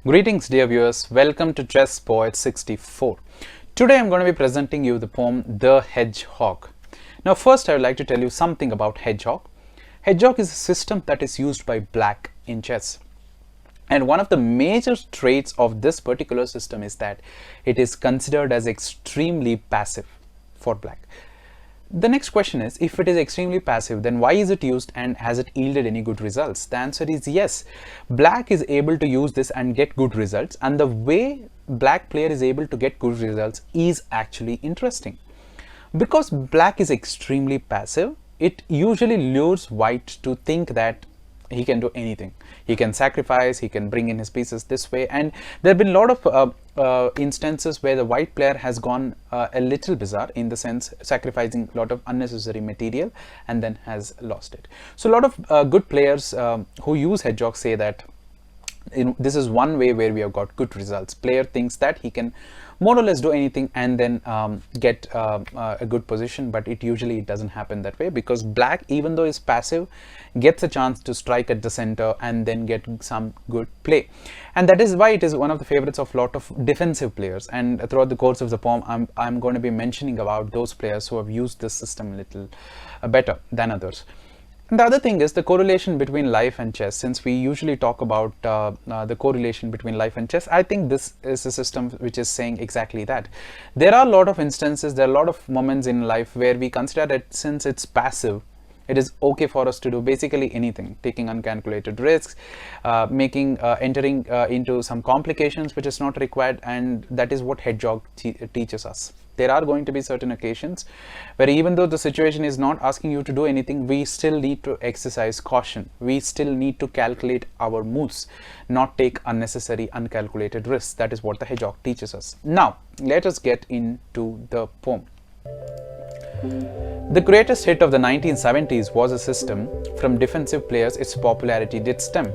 Greetings dear viewers, welcome to Chesspoet64. Today I'm going to be presenting you the poem The Hedgehog. Now first I would like to tell you something about Hedgehog. Hedgehog is a system that is used by black in chess. And one of the major traits of this particular system is that it is considered as extremely passive for black. The next question is, if it is extremely passive, then why is it used and has it yielded any good results? The answer is yes. Black is able to use this and get good results, and the way black player is able to get good results is actually interesting. Because black is extremely passive, it usually lures white to think that he can do anything. He can sacrifice, he can bring in his pieces this way, and there have been a lot of instances where the white player has gone a little bizarre, in the sense sacrificing a lot of unnecessary material and then has lost it. So a lot of good players who use Hedgehog say that this is one way where we have got good results. Player thinks that he can more or less do anything and then get a good position, but it usually doesn't happen that way, because black, even though is passive, gets a chance to strike at the center and then get some good play. And that is why it is one of the favorites of a lot of defensive players. And throughout the course of the poem, I'm going to be mentioning about those players who have used this system a little better than others. And the other thing is the correlation between life and chess. Since we usually talk about the correlation between life and chess, I think this is a system which is saying exactly that. There are a lot of instances, there are a lot of moments in life where we consider that since it's passive, it is okay for us to do basically anything, taking uncalculated risks, entering into some complications which is not required, and that is what Hedgehog teaches us. There are going to be certain occasions where even though the situation is not asking you to do anything, we still need to exercise caution. We still need to calculate our moves, not take unnecessary uncalculated risks. That is what the Hedgehog teaches us. Now, let us get into the poem. The greatest hit of the 1970s was a system. From defensive players, its popularity did stem.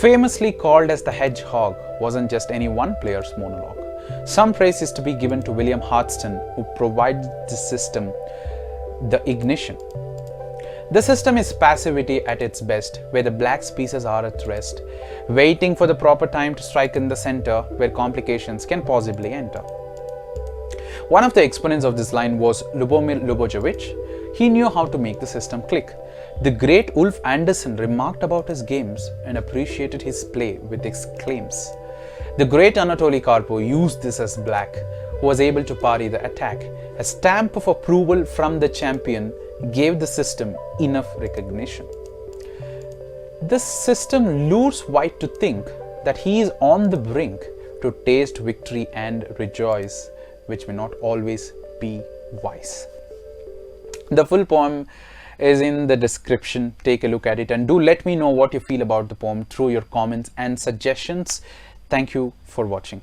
Famously called as the Hedgehog wasn't just any one player's monologue. Some praise is to be given to William Hartston, who provided the system the ignition. The system is passivity at its best, where the black's pieces are at rest, waiting for the proper time to strike in the center, where complications can possibly enter. One of the exponents of this line was Lubomir Lubojevich. He knew how to make the system click. The great Ulf Andersson remarked about his games and appreciated his play with exclaims. The great Anatoly Karpov used this as black, who was able to parry the attack. A stamp of approval from the champion gave the system enough recognition. This system lures white to think that he is on the brink to taste victory and rejoice, which may not always be wise. The full poem is in the description. Take a look at it and do let me know what you feel about the poem through your comments and suggestions. Thank you for watching.